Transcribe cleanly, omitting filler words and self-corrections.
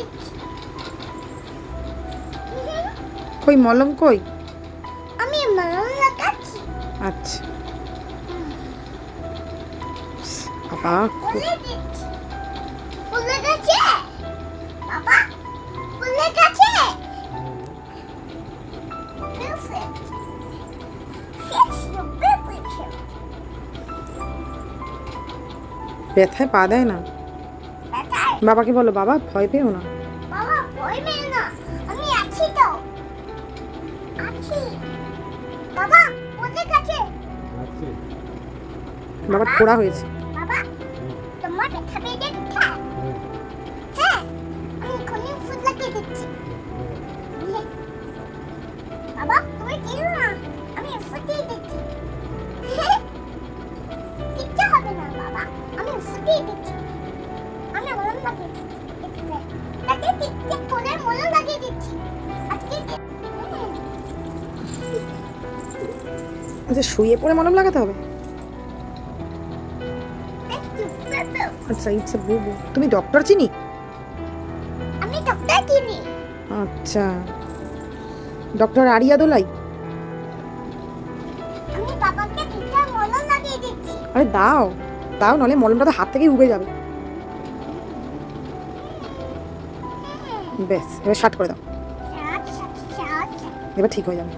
দিচ্ছি। কই মলম কই? আমি মলম লাগাচ্ছি। আচ্ছা বাবা ফুলে দিচ্ছি। ফুলে গেছে বাবা, ফুলে গেছে। Perfect. Fix your temperature. ব্যথায় পা দেয় না। ব্যথায় বাবাকে বলো বাবা ভয় পেও না। বাবা ভয় পেও না, আমি আছি তো। আছি বাবা, ফুলে গেছে। বাবা ফোড়া হয়েছে। বাবা তোমার ব্যথা পেয়ে কোথায়? হ্যাঁ, আমি এখনই ওষুধ লাগিয়ে দিচ্ছি। বাবা তুমি কেন না, আমি ওষুধ দিয়ে দিচ্ছি। কিচ্ছু হবে না বাবা, আমি ওষুধ দিয়ে দিচ্ছি। আমি মলম লাগিয়ে দিচ্ছি। তাতে টিকটিক করে মলম লাগিয়ে দিচ্ছি। আজকে আচ্ছা শুয়ে পড়ে মলম লাগাতে হবে? আচ্ছা ইটস আ বুবু। তুমি ডক্টর চিনি? আমি ডক্টর চিনি। আচ্ছা ডক্টর আরিয়া দোলাই? আমি বাবাকে টিকটিক মলম লাগিয়ে দিচ্ছি। আরে দাও দাও, নাহলে মলমটা তো হাত থেকেই উবে যাবে। ব্যাস এবার শার্ট করে দাও, আচ্ছা আচ্ছা আচ্ছা। এবার ঠিক হয়ে যাবে।